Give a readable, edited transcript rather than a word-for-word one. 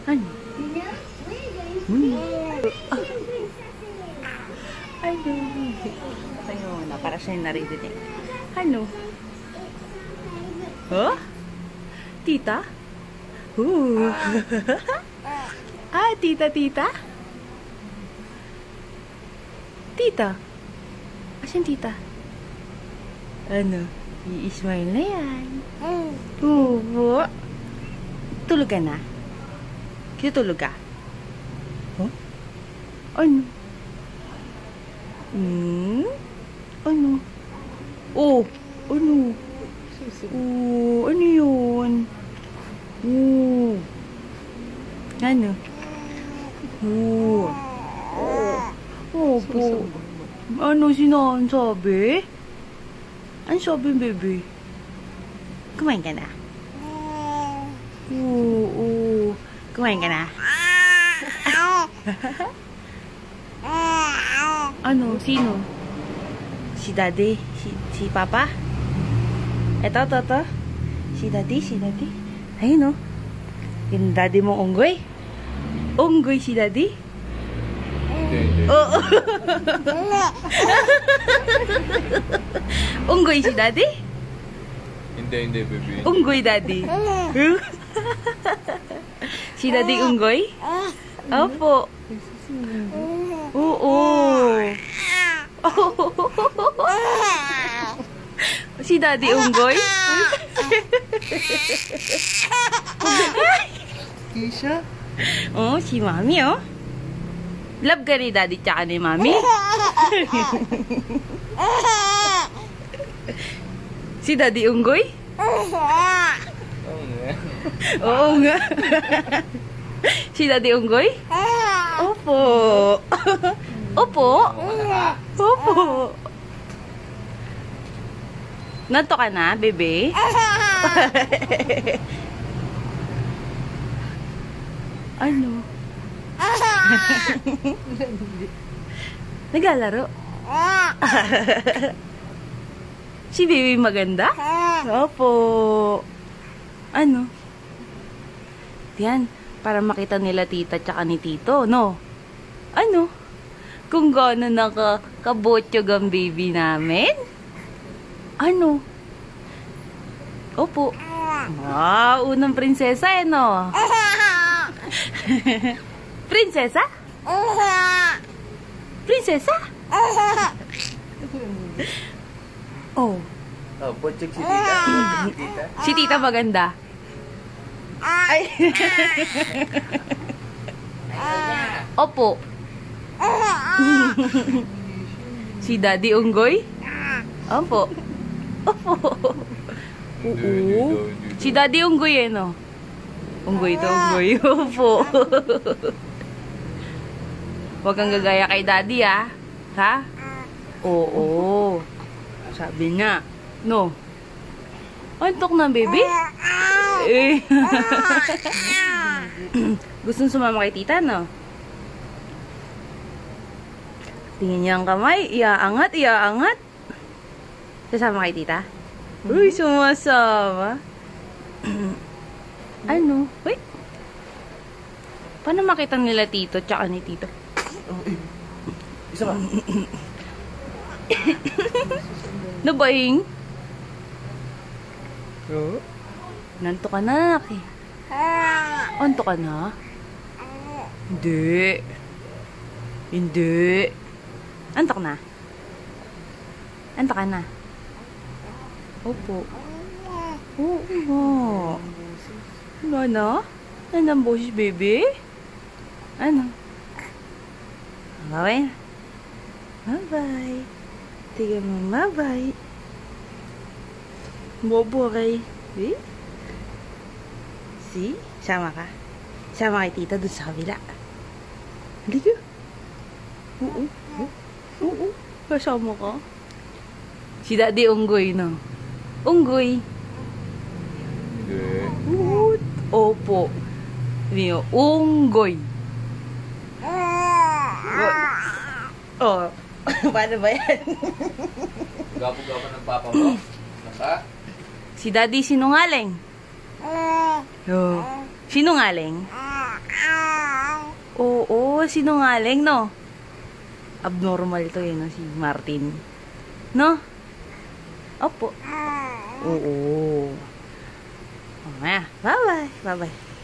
Ano? Ano? Tayo na, para siya narinig. Ano? Huh? Tita? Ah, tita? Tita? Asan tita? Ano? I-smile na yan. Oo. Tulog ka na? Kitulog ka? Huh? Ano? Ano? Oh! Ano? Oh! Ano yun? Oh! Ano? Oh! Oh po. Ano sinasabi? Ano sabi, baby? Kumain ka na? Oo. Kumain ka na? Ano? Sino? Si Daddy? Si Papa? Eto. Si Daddy? Ayun, no? Yung Daddy mong unggoy? Unggoy si Daddy? Oo. Unggoy si Daddy? Hindi, baby. Unggoy, Daddy. Si Daddy unggoy? Opo. Oo. Si Daddy unggoy? Kisha? Oh, si Mami, oh. Love ka ni Daddy tsaka ni Mami? Si Daddy unggoy? Oo nga. Si Daddy unggoy? Opo. Opo. Nanto ka na, bebe? Ano? Naglalaro? Si baby maganda? Opo. Ano? Yan, para makita nila tita tsaka ni tito, no? Ano? Kung gano'n nakakabotyog ang baby namin? Ano? Opo. Wow, unang prinsesa no? Prinsesa? Prinsesa? Oh. Oh, botyog si tita. Si tita maganda. Ay. Opo. Si Daddy unggoy? Opo. Oo. Si Daddy unggoy no? Unggoy to, unggoy. Opo. Huwag kang gagaya kay Daddy, ha? Oo. Sabi niya. No. Antok na, baby? Eh. Gusto sumama kay tita, no? Tingin niya ang kamay. Iaangat. Sasama kay tita? Uy, sumasama. Ano? Wait. Paano makita nila tito tsaka ni tito? Isa ba? Nabaing? Nanto ka na, Naki. Anto ka na? Hindi. Antok na? Anto ka na? Opo. Oo. Ano? Ano ang boses, baby? Ano? Bye-bye. Bye-bye. Tingnan mo, bye-bye. Boboray. Eh? See? Sama ka? Sama kay tita dun sa kabila. Hindi ka? Oo. Kasama ka? Si Daddy unggoy, no? Unggoy. Hindi. Opo. Niyo, unggoy. Oh, paano ba yan? Gapo-gapo ng papa mo? Naka? Si Daddy sinungaling. Oh. Sinungaling? Oo, sinungaling, no? Abnormal to no, si Martin. No? Opo. Oo. Mamaya. Bye-bye. Bye-bye.